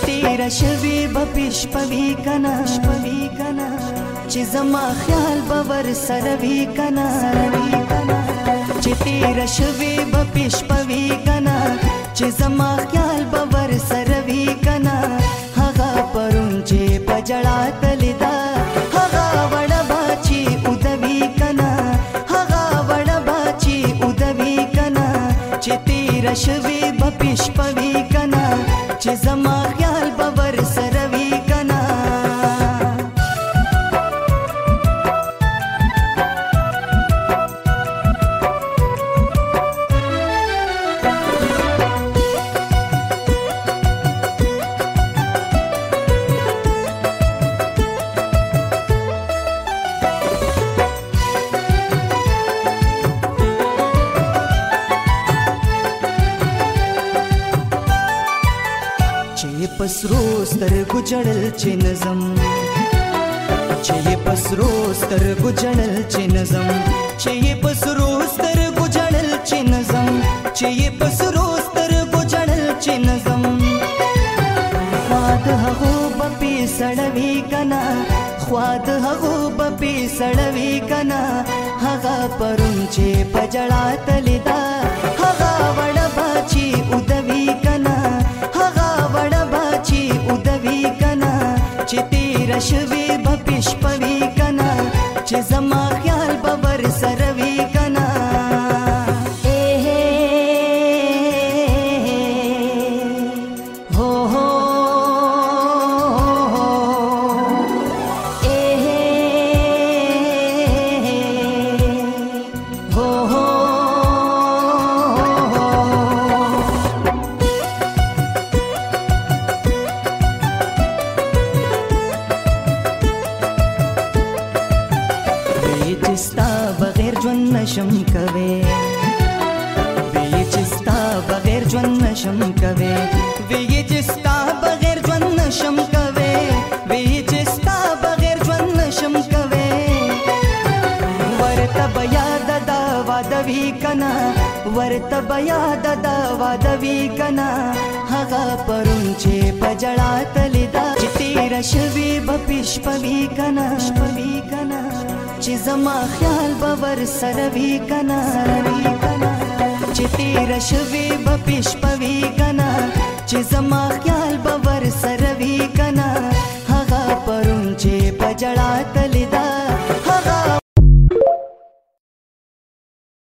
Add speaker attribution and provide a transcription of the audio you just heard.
Speaker 1: تیر شوی به پشپوی کنا چې زما خیال به ور سره وی کنا چې تیر شوی به پشپوی کنا چې زما خیال به ور سره وی کنا هغه پرون چې پجړا تلدا هغه وړ باچی ودوی کنا هغه وړ باچی ودوی کنا چې تیر شوی به پشپوی کنا چې زما خیال به ور سره وی کنا پسرو سترګو جړل چې نظم چې پسرو سترګو جړل چې نظم چې پسرو سترګو جړل چې نظم چې پسرو سترګو جړل چې نظم خواد هغو بپی سړوي کنا خواد هغو بپی سړوي کنا هغه پرون چې پجړا تلدا هغه وړ باچی ودوي کنا هغه وړ باچی ودوي کنا چې تیر شوی به پشپوي کنا چې زما خیال به ور سره وی کنا چستا بغیر ژوند نشم کوي وی چستا بغیر ژوند نشم کوي وی چستا بغیر ژوند نشم کوي وی چستا بغیر ژوند نشم کوي ورته بیا د وادوي کنا ورته بیا د وادوي کنا هغه پرون چې پجړا تلدا چې تیر شوی به پشپوي کنا چې زما خیال به ور سره وی کنا چې تیر شوی به پشپوي کنا چې زما خیال به